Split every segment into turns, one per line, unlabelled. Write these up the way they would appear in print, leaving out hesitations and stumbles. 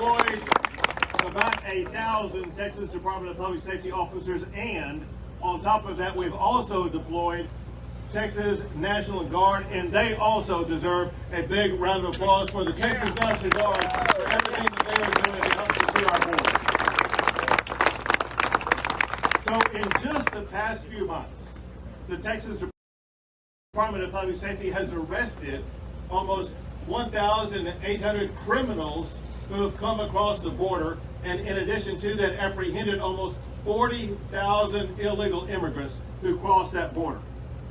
deployed about 1,000 Texas Department of Public Safety officers, and on top of that, we've also deployed Texas National Guard, and they also deserve a big round of applause for the Texas National Guard for everything that they are doing to help secure our border. So in just the past few months, the Texas Department of Public Safety has arrested almost 1,800 criminals who have come across the border, and in addition to that, apprehended almost 40,000 illegal immigrants who crossed that border.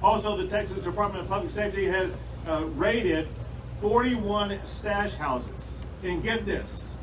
Also, the Texas Department of Public Safety has raided 41 stash houses. And get this,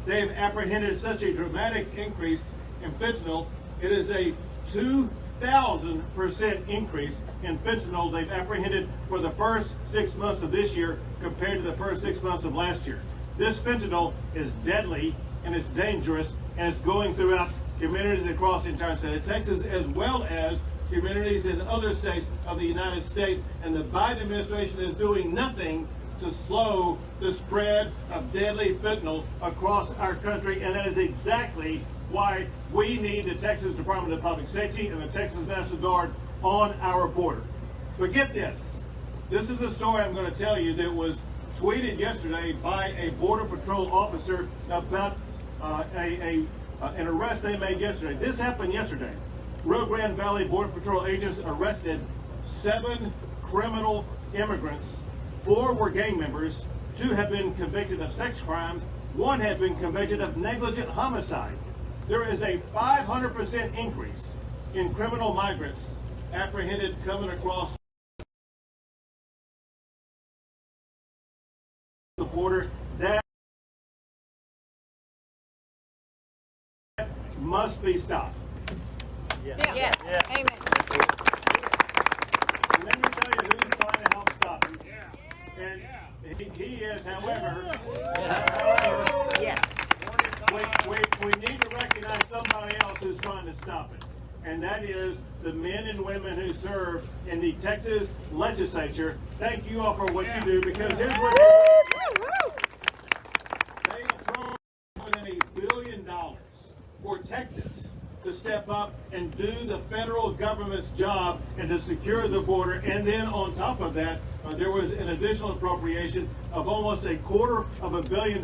they've apprehended such a dramatic increase in fentanyl. It is a 2,000% increase in fentanyl they've apprehended for the first 6 months of this year compared to the first 6 months of last year. This fentanyl is deadly and it's dangerous, and it's going throughout communities across the entire state of Texas, as well as communities in other states of the United States. And the Biden administration is doing nothing to slow the spread of deadly fentanyl across our country, and that is exactly why we need the Texas Department of Public Safety and the Texas National Guard on our border. But get this. This is a story I'm going to tell you that was tweeted yesterday by a Border Patrol officer about an arrest they made yesterday. This happened yesterday. Rio Grande Valley Border Patrol agents arrested 7 criminal immigrants. 4 were gang members. 2 have been convicted of sex crimes. 1 had been convicted of negligent homicide. There is a 500% increase in criminal migrants apprehended coming across the border. That must be stopped.
Yes. Amen.
And let me tell you who's trying to help stop it. And he is, however, we need to recognize somebody else who's trying to stop it. And that is the men and women who serve in the Texas legislature. Thank you all for what you do, because here's what they approved more than $1 billion for Texas to step up and do the federal government's job and to secure the border. And then on top of that, there was an additional appropriation of almost $250 million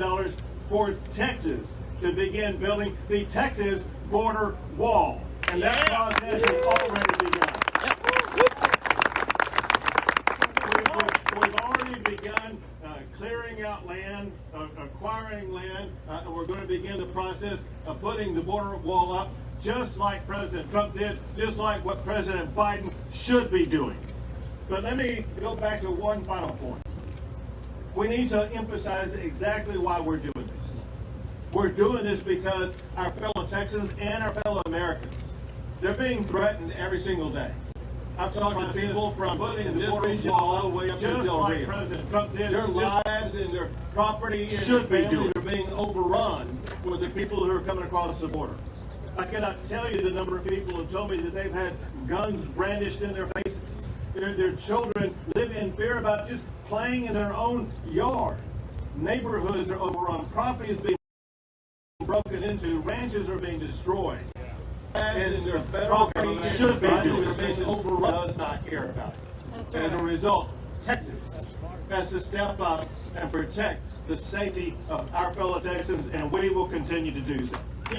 for Texas to begin building the Texas border wall. And that process has already begun. We've already begun clearing out land, acquiring land, and we're going to begin the process of putting the border wall up, just like President Trump did, just like what President Biden should be doing. But let me go back to one final point. We need to emphasize exactly why we're doing this. We're doing this because our fellow Texans and our fellow Americans, they're being threatened every single day. I'm talking to people from putting this region all the way up to Del Rio. President Trump did. Their lives and their property and their families are being overrun with the people who are coming across the border. I cannot tell you the number of people who told me that they've had guns brandished in their faces. Their children live in fear about just playing in their own yard. Neighborhoods are overrun. Property is being broken into. Ranches are being destroyed. And their federal government should be doing overrun, does not care about it. As a result, Texas has to step up and protect the safety of our fellow Texans, and we will continue to do so. So we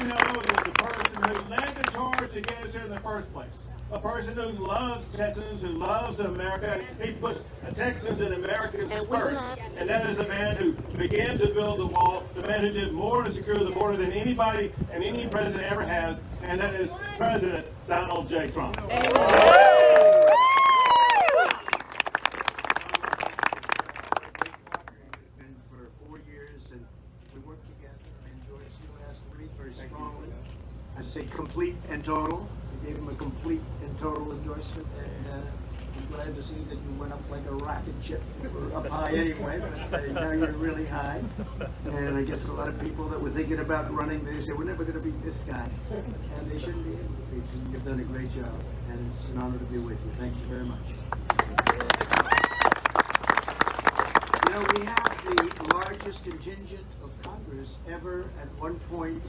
know that the person who led the charge to get us here in the first place, a person who loves Texans, who loves America, he puts Texans and Americans first. And that is the man who began to build the wall, the man who did more to secure the border than anybody and any president ever has, and that is President Donald J. Trump.
I say complete and total. We gave him a complete and total endorsement, and I'm glad to see that you went up like a rocket ship. We're up high anyway, but now you're really high. And I guess a lot of people that were thinking about running, they say, we're never going to beat this guy. And they shouldn't be able to beat you. You've done a great job, and it's an honor to be with you. Thank you very much. Well, we have the largest contingent of Congress ever at one point.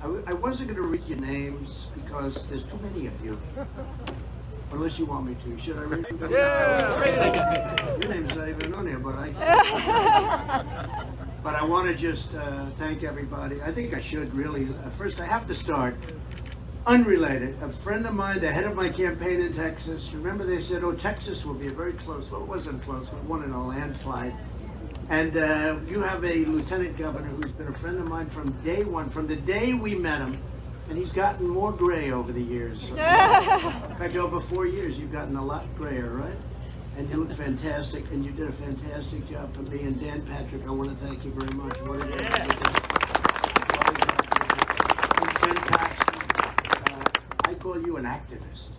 I wasn't going to read your names because there's too many of you. Unless you want me to. Should I read them? Yeah, your name's not even on here, but I want to just thank everybody. I think I should really. First, I have to start. Unrelated. A friend of mine, the head of my campaign in Texas, remember they said, oh, Texas will be a very close. Well, it wasn't close. We won in a landslide. And you have a lieutenant governor who's been a friend of mine from day one, from the day we met him. And he's gotten more gray over the years. In fact, over 4 years, you've gotten a lot grayer, right? And you look fantastic, and you did a fantastic job for me. And Dan Patrick, I want to thank you very much. What a job you did. And Ken Cox, I call you an activist.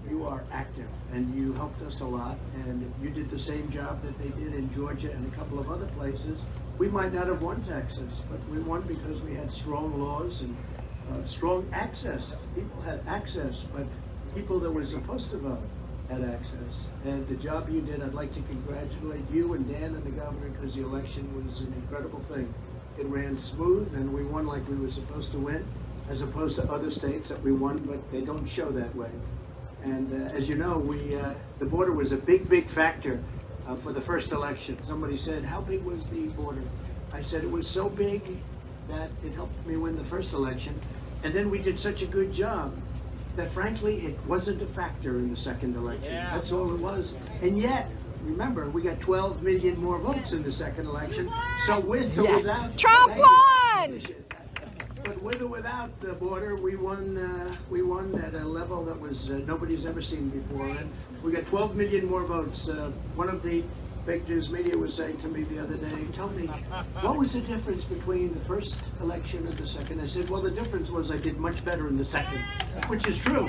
You are active, and you helped us a lot. And you did the same job that they did in Georgia and a couple of other places. We might not have won Texas, but we won because we had strong laws and strong access. People had access, but people that were supposed to vote had access. And the job you did, I'd like to congratulate you and Dan and the governor, because the election was an incredible thing. It ran smooth, and we won like we were supposed to win, as opposed to other states that we won, but they don't show that way. And as you know, the border was a big factor for the first election. Somebody said, how big was the border? I said it was so big that it helped me win the first election. And then we did such a good job that frankly, it wasn't a factor in the second election. Yeah. That's all it was. And yet, remember, we got 12 million more votes in the second election. So with or without...
Trump won!
But with or without the border, we won at a level that was nobody's ever seen before. And we got 12 million more votes. One of the fake news media was saying to me the other day, tell me, what was the difference between the first election and the second? I said, well, the difference was I did much better in the second, which is true.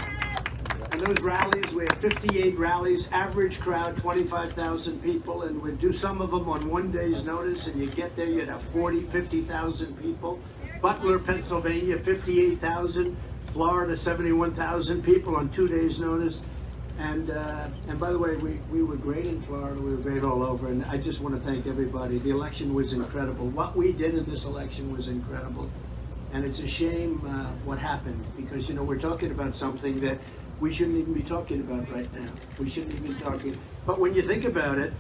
And those rallies, we had 58 rallies, average crowd, 25,000 people, and we'd do some of them on one day's notice, and you get there, you'd have 40, 50,000 people. Butler, Pennsylvania, 58,000. Florida, 71,000 people on 2 days' notice. And by the way, we were great in Florida. We were great all over. And I just want to thank everybody. The election was incredible. What we did in this election was incredible. And it's a shame what happened, because, you know, we're talking about something that we shouldn't even be talking about right now. We shouldn't even be talking. But when you think about it,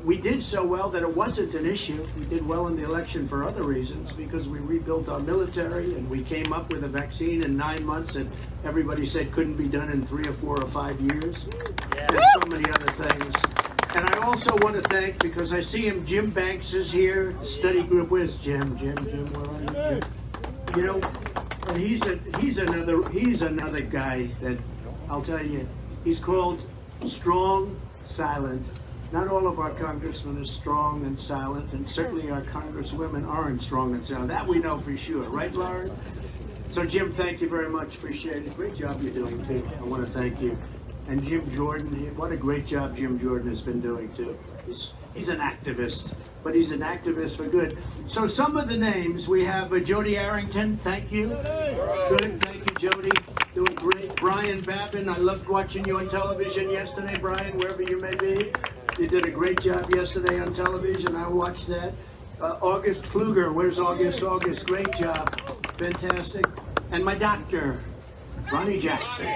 we did so well that it wasn't an issue. We did well in the election for other reasons, because we rebuilt our military and we came up with a vaccine in 9 months that everybody said couldn't be done in 3 or 4 or 5 years. Yeah. There's so many other things. And I also want to thank, because I see him, Jim Banks is here, the study group. Where's Jim? Jim, where are you, Jim? You know, and he's another guy that, I'll tell you, he's called Strong Silent. Not all of our congressmen are strong and silent, and certainly our congresswomen aren't strong and silent. That we know for sure, right, Lauren? So, Jim, thank you very much. Appreciate it. Great job you're doing, too. I want to thank you. And Jim Jordan, what a great job Jim Jordan has been doing, too. He's an activist, but he's an activist for good. So some of the names, we have Jody Arrington, thank you. Good, thank you, Jody. Doing great. Brian Babin, I loved watching you on television yesterday, Brian, wherever you may be. You did a great job yesterday on television. I watched that. August Pfluger, where's August? August, great job. Fantastic. And my doctor, Ronnie Jackson.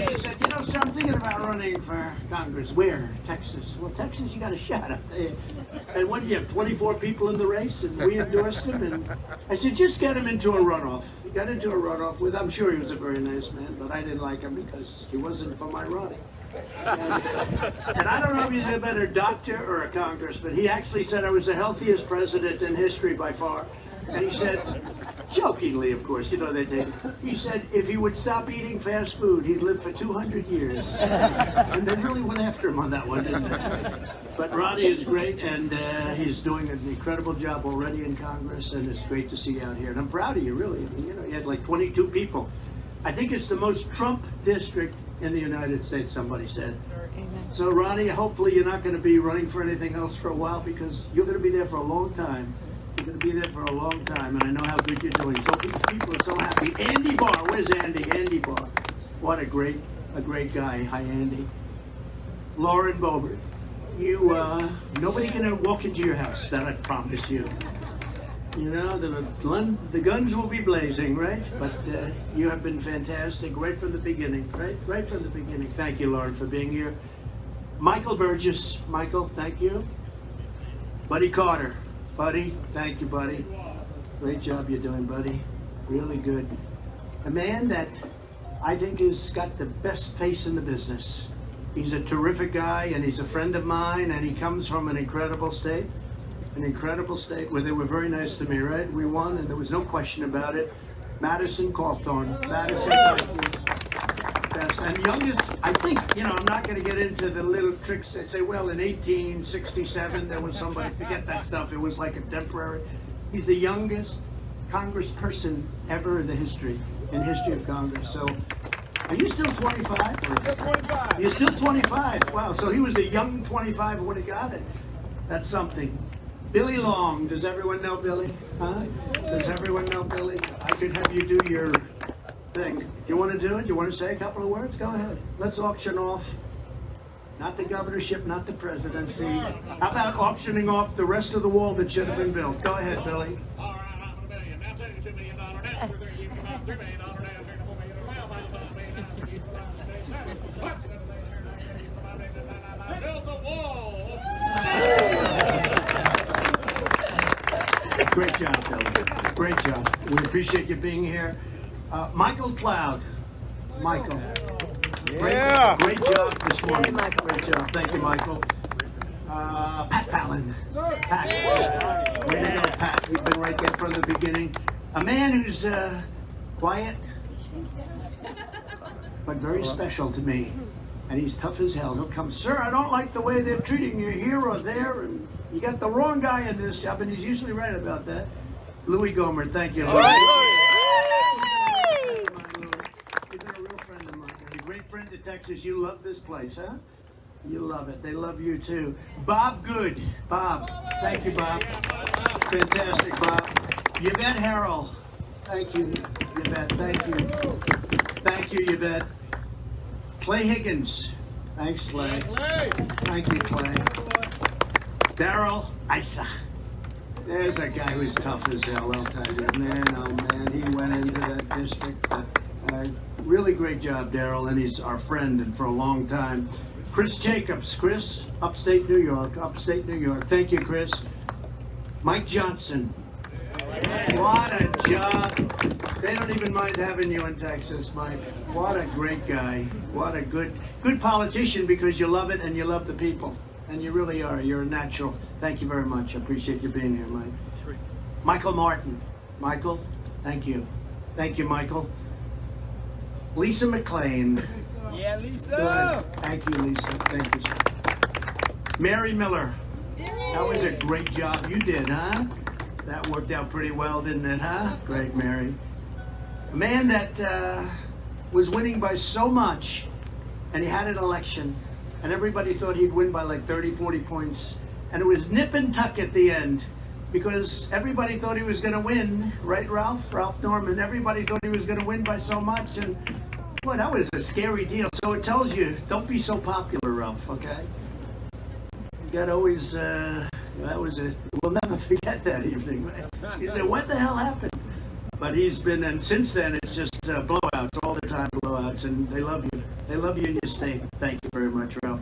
He said, you know, so I'm thinking about running for Congress. Where? Texas. Well, Texas, you got a shot up there. And what do you have, 24 people in the race? And we endorsed him. And I said, just get him into a runoff. He got into a runoff with, I'm sure he was a very nice man, but I didn't like him because he wasn't for my Ronnie. And I don't know if he's a better doctor or a congressman. He actually said I was the healthiest president in history by far. And he said, jokingly, of course, you know they did. He said if he would stop eating fast food, he'd live for 200 years. And they really went after him on that one, didn't they? But Ronnie is great, and he's doing an incredible job already in Congress, and it's great to see you out here. And I'm proud of you, really. I mean, you know, you had like 22 people. I think it's the most Trump district in the United States, somebody said. Amen. So Ronnie, hopefully you're not going to be running for anything else for a while, because you're going to be there for a long time. You're going to be there for a long time, and I know how good you're doing. So people are so happy. Andy Barr, where's Andy? Andy Barr. What a great guy. Hi, Andy. Lauren Boebert. Nobody can walk into your house, that I promise you. You know, the guns will be blazing, right? But you have been fantastic right from the beginning, right? Right from the beginning. Thank you, Lauren, for being here. Michael Burgess. Michael, thank you. Buddy Carter. Buddy, thank you, buddy. Great job you're doing, buddy. Really good. A man that I think has got the best face in the business. He's a terrific guy, and he's a friend of mine, and he comes from an incredible state where they were very nice to me, right? We won, and there was no question about it. Madison Cawthorn. Madison, thank you. Best. And youngest, I think, I'm not going to get into the little tricks that say, well, in 1867, there was somebody, forget that stuff. It was like a temporary. He's the youngest congressperson ever in history of Congress. So, are you still 25?
Still 25.
You're still 25. Wow. So he was a young 25 when he got it. That's something. Billy Long. Does everyone know Billy? Huh? Does everyone know Billy? I could have you do your thing. You want to do it? You want to say a couple of words? Go ahead. Let's auction off. Not the governorship, not the presidency. How about auctioning off the rest of the wall that should have been built? Go ahead, Billy.
All right, I'm $1 million. Now take $2 million down. We're going to give you about $3 million down. $4 million. Build the wall.
Great job, Billy. Great job. We appreciate you being here. Michael Cloud. Michael.
Yeah.
Great job this morning.
Yay, Michael.
Great job. Thank you, Michael. Pat Fallon. Pat. Way to go, Pat. You've been right there from the beginning. A man who's quiet, but very special to me. And he's tough as hell. He'll come, sir, I don't like the way they're treating you here or there. And you got the wrong guy in this job. And he's usually right about that. Louis Gomer, thank you, Louis. You've been a real friend of mine. You're a great friend to Texas. You love this place, huh? You love it. They love you too. Bob Good. Bob. Thank you, Bob. Fantastic, Bob. Yvette Harrell. Thank you, Yvette. Thank you. Thank you, Yvette. Clay Higgins. Thanks, Clay. Thank you, Clay. Daryl Isa. There's a guy who's tough as hell, I'll tell you. Man, oh man, he went into that district. Really great job, Daryl, and he's our friend and for a long time. Chris Jacobs. Chris, upstate New York. Thank you, Chris. Mike Johnson. What a job. They don't even mind having you in Texas, Mike. What a great guy. What a good politician, because you love it and you love the people. And you really are. You're a natural. Thank you very much. I appreciate you being here, Mike. Michael Martin. Michael, thank you. Thank you, Michael. Lisa McLean.
Yeah, Lisa.
Good. Thank you, Lisa. Thank you. Mary Miller. That was a great job you did, huh? That worked out pretty well, didn't it, huh? Great, Mary. A man that was winning by so much, and he had an election, and everybody thought he'd win by like 30, 40 points. And it was nip and tuck at the end, because everybody thought he was going to win, right, Ralph? Ralph Norman. Everybody thought he was going to win by so much, and boy, that was a scary deal. So it tells you, don't be so popular, Ralph, okay? You got to always, we'll never forget that evening. He said, what the hell happened? But he's been, and since then, it's just blowouts, all the time blowouts, and they love you. They love you in your state. Thank you very much, Ralph.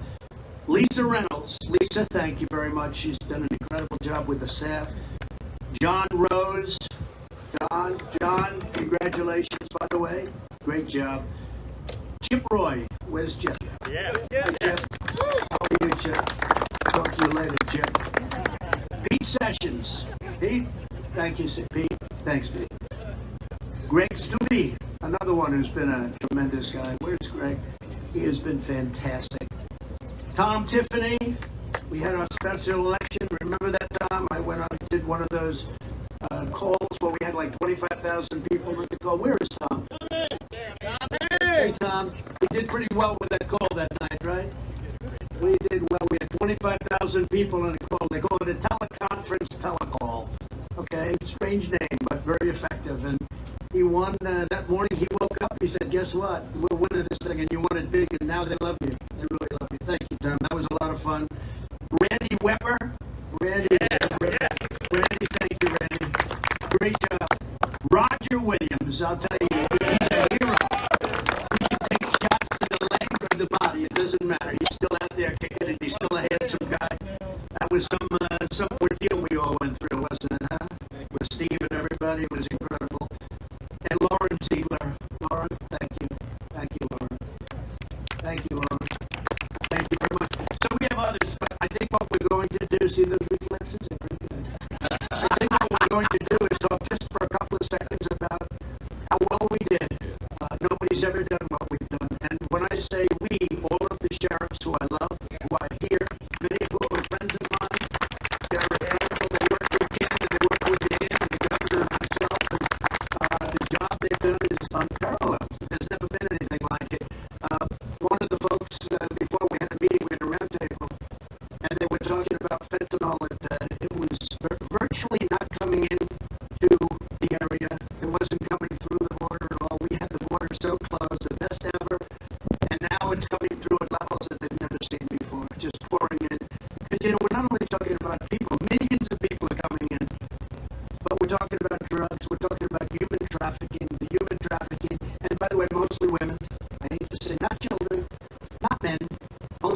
Lisa Reynolds. Lisa, thank you very much. She's done an incredible job with the staff. John Rose. John, congratulations, by the way. Great job. Chip Roy. Where's Chip?
Yeah.
Hi, Chip. How are you, Chip? Talk to you later, Chip. Pete Sessions. Pete, thank you, Pete. Thanks, Pete. Greg Stubbe, another one who's been a tremendous guy. Where's Greg? He has been fantastic. Tom Tiffany, we had our special election. Remember that, Tom? I went on and did one of those calls where we had like 25,000 people at the call. Where is Tom? Hey, Tom. We did pretty well with that call that night, right? We did well. We had 25,000 people on the call. They call it a teleconference telecall. Okay, strange name, but very effective. And he won that morning. He woke up. He said, guess what? We're winning this thing, and you won it big, and now they love you. They really love you. Thank you, Tom. That was a lot of fun.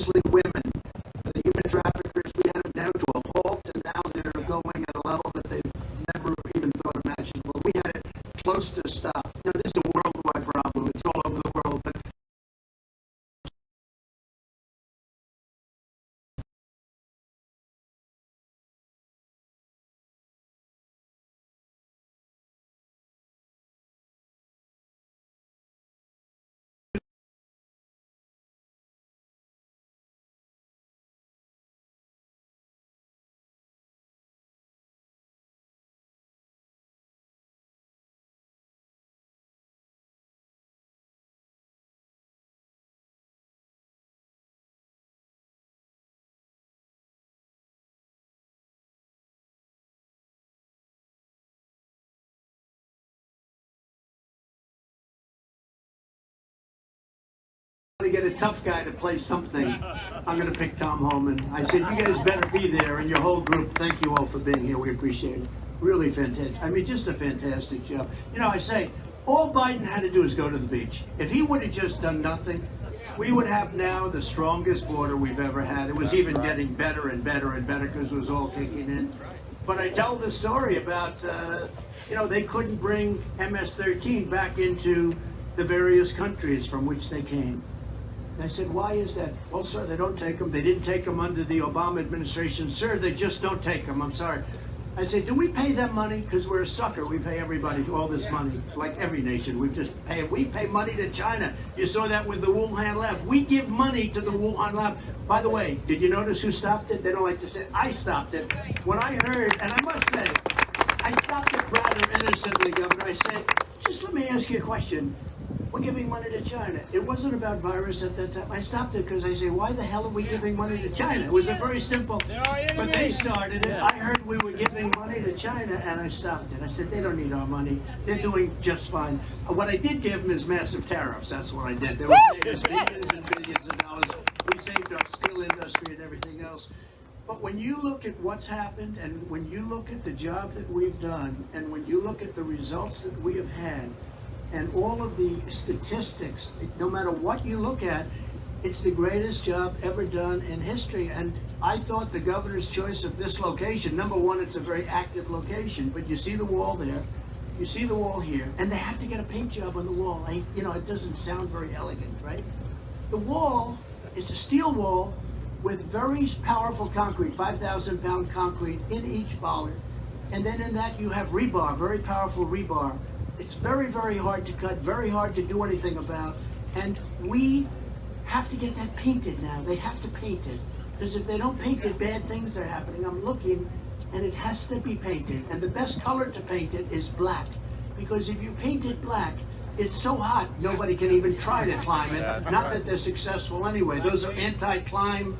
mostly women. The human traffickers, we had them down to a halt, and now they're going at a level that they've never even thought imaginable. We had it close to a stop. You know, this is a worldwide problem. It's all over the world, but to get a tough guy to play something, I'm going to pick Tom Holman. I said, you guys better be there, and your whole group. Thank you all for being here. We appreciate it. Really fantastic. I mean, just a fantastic job. You know, I say, all Biden had to do is go to the beach. If he would have just done nothing, we would have now the strongest border we've ever had. It was even getting better and better and better because it was all kicking in. But I tell the story about, you know, they couldn't bring MS-13 back into the various countries from which they came. And I said, why is that? Well, sir, they don't take them. They didn't take them under the Obama administration. Sir, they just don't take them. I'm sorry. I said, do we pay them money? Because we're a sucker. We pay everybody all this money, like every nation. We pay money to China. You saw that with the Wuhan lab. We give money to the Wuhan lab. By the way, did you notice who stopped it? They don't like to say, I stopped it. When I heard, and I must say, I stopped it rather innocently, Governor. I said, just let me ask you a question. We're giving money to China. It wasn't about virus at that time. I stopped it because I say, why the hell are we giving money to China? It was a very simple, but they started it. I heard we were giving money to China, and I stopped it. I said, they don't need our money. They're doing just fine. What I did give them is massive tariffs. That's what I did. They were paying us billions and billions of dollars. We saved our steel industry and everything else. But when you look at what's happened, and when you look at the job that we've done, and when you look at the results that we have had, and all of the statistics, no matter what you look at, it's the greatest job ever done in history. And I thought the governor's choice of this location, number one, it's a very active location, but you see the wall there, you see the wall here, and they have to get a paint job on the wall. You know, it doesn't sound very elegant, right? The wall is a steel wall with very powerful concrete, 5,000-pound concrete in each bollard. And then in that you have rebar, very powerful rebar. It's very, very hard to cut, very hard to do anything about. And we have to get that painted now. They have to paint it. Because if they don't paint it, bad things are happening. I'm looking, and it has to be painted. And the best color to paint it is black. Because if you paint it black, it's so hot, nobody can even try to climb it. Not that they're successful anyway. Those are anti-climb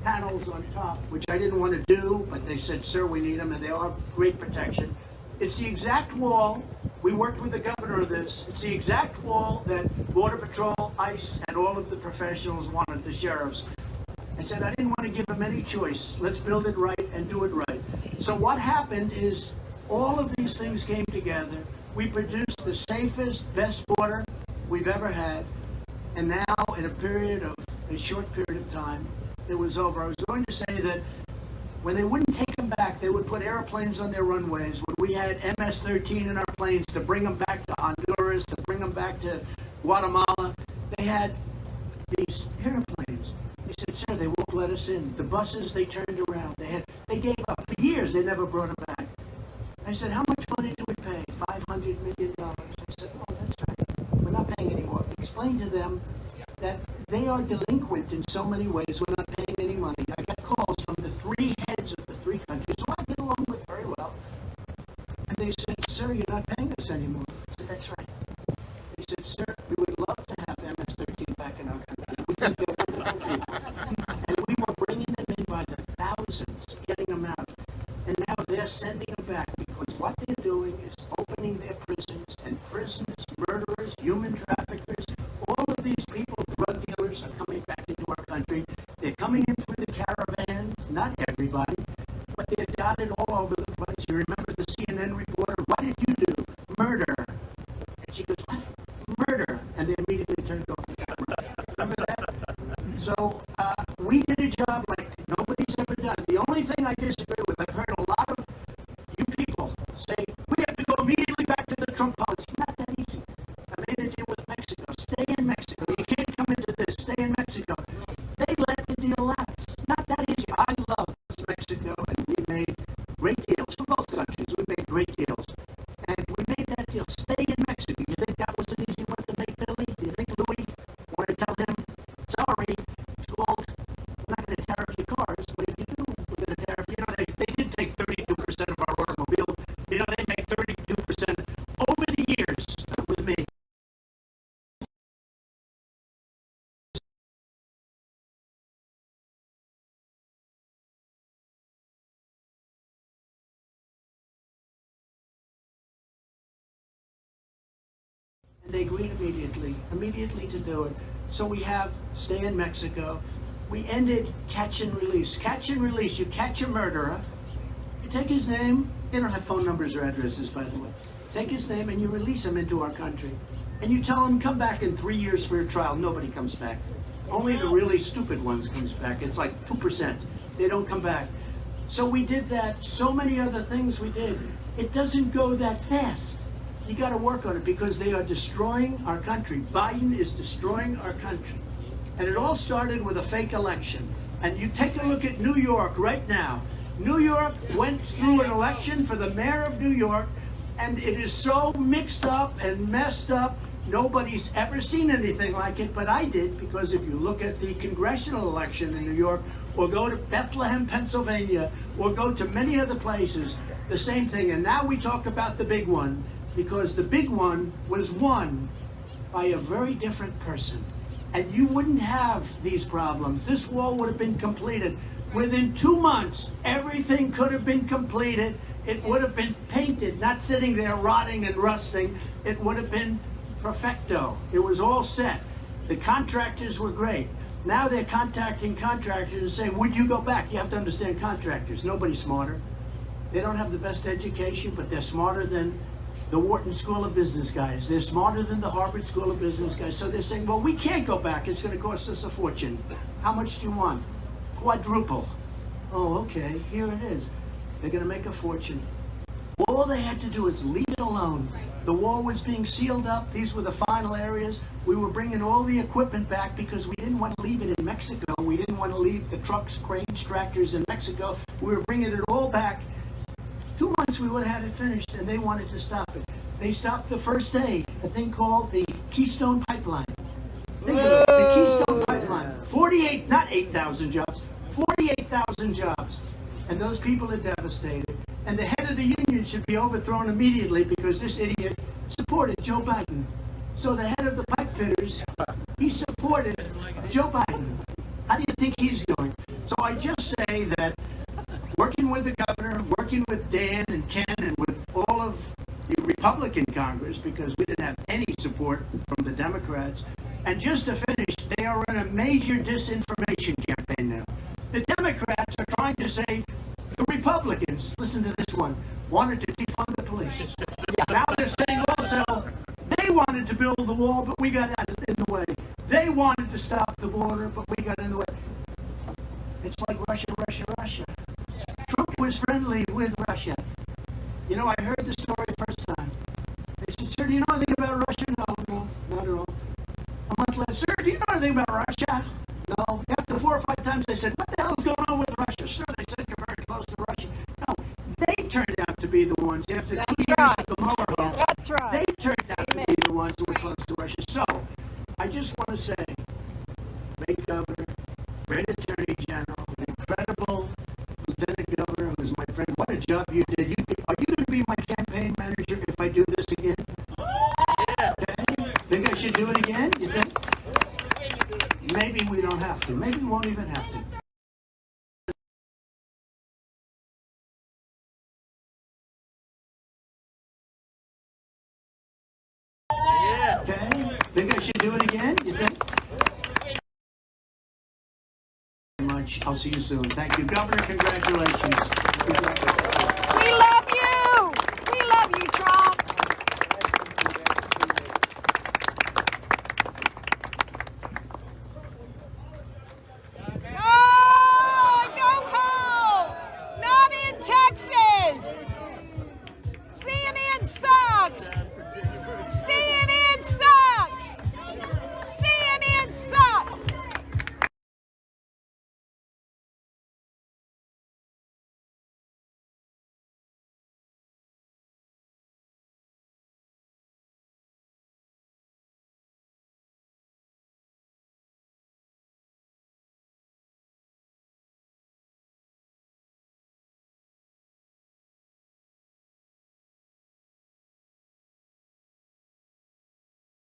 panels on top, which I didn't want to do, but they said, sir, we need them, and they are great protection. It's the exact wall, we worked with the governor of this, it's the exact wall that Border Patrol, ICE, and all of the professionals wanted, the sheriffs. I said, I didn't want to give them any choice. Let's build it right and do it right. So what happened is all of these things came together. We produced the safest, best border we've ever had. And now, in a short period of time, it was over. I was going to say that when they wouldn't take them back, they would put airplanes on their runways. When we had MS-13 in our planes to bring them back to Honduras, to bring them back to Guatemala, they had these airplanes. They said, sir, they won't let us in. The buses, they turned around. They gave up. For years, they never brought them back. I said, how much money do we pay? $500 million. I said, oh, that's right. We're not paying anymore. Explain to them that they are delinquent in so many ways. We're not paying any money. I got calls from the three heads of the three countries who I get along with very well. And they said, sir, you're not paying us anymore. I said, that's right. They said, sir, we would love to have MS-13 back in our country. We think they're wonderful people. And we were bringing them in by the thousands, getting them out. And now they're sending them back because what they're doing is opening their prisons, and prisoners, murderers, human traffickers, all of these people, drug dealers, are coming back into our country. They're coming in through the caravans, not everybody, but they're dotted all over the place. You remember the CNN reporter, what did you do? Murder. And she goes, what? Murder. And they immediately turned off the camera. Remember that? So They agreed immediately to do it. So we have stay in Mexico. We ended catch and release. Catch and release. You catch a murderer, you take his name. They don't have phone numbers or addresses, by the way. Take his name and you release him into our country. And you tell him, come back in 3 years for a trial. Nobody comes back. Only the really stupid ones comes back. It's like 2%. They don't come back. So we did that. So many other things we did. It doesn't go that fast. You got to work on it because they are destroying our country. Biden is destroying our country. And it all started with a fake election. And you take a look at New York right now. New York went through an election for the mayor of New York, and it is so mixed up and messed up. Nobody's ever seen anything like it, but I did, because if you look at the congressional election in New York, or go to Bethlehem, Pennsylvania, or go to many other places, the same thing. And now we talk about the big one, because the big one was won by a very different person. And you wouldn't have these problems. This wall would have been completed. Within 2 months, everything could have been completed. It would have been painted, not sitting there rotting and rusting. It would have been perfecto. It was all set. The contractors were great. Now they're contacting contractors and saying, would you go back? You have to understand contractors. Nobody's smarter. They don't have the best education, but they're smarter than the Wharton School of Business guys. They're smarter than the Harvard School of Business guys. So they're saying, well, we can't go back. It's going to cost us a fortune. How much do you want? Quadruple. Oh, okay, here it is. They're going to make a fortune. All they had to do is leave it alone. The wall was being sealed up. These were the final areas. We were bringing all the equipment back because we didn't want to leave it in Mexico. We didn't want to leave the trucks, cranes, tractors in Mexico. We were bringing it all back. 2 months we would have had it finished, and they wanted to stop it. They stopped the first day, a thing called the Keystone Pipeline. Think of it, the Keystone Pipeline. 48, not 8,000 jobs, 48,000 jobs. And those people are devastated. And the head of the union should be overthrown immediately because this idiot supported Joe Biden. So the head of the pipe fitters, he supported Joe Biden. How do you think he's doing? So I just say that working with the governor, working with Dan and Ken and with all of the Republican Congress, because we didn't have any support from the Democrats. And just to finish, they are in a major disinformation campaign now. The Democrats are trying to say the Republicans, listen to this one, wanted to defund the police. Now they're saying also they wanted to build the wall, but we got in the way. They wanted to stop the border, but we got in the way. It's like Russia, Russia, Russia. Trump was friendly with Russia. You know, I heard the story first time. They said, sir, do you know anything about Russia? No, not at all. A month later, sir, do you know anything about Russia? No. After 4 or 5 times, they said, what the hell is going on with Russia? Sir, they said you're very close to Russia. No, they turned out to be the ones, after 2 years of the Mueller vote,
That's right.
they turned out to be the ones who were close to Russia. So, I just want to say, great governor, great attorney general, an incredible lieutenant governor who's my friend. What a job you did. Are you going to be my campaign manager if I do this again? Yeah. Okay. Think I should do it again? You think? Maybe we don't have to. Maybe we won't even have to. Okay. Think I should do it again? You think? Much. I'll see you soon. Thank you, Governor. Congratulations.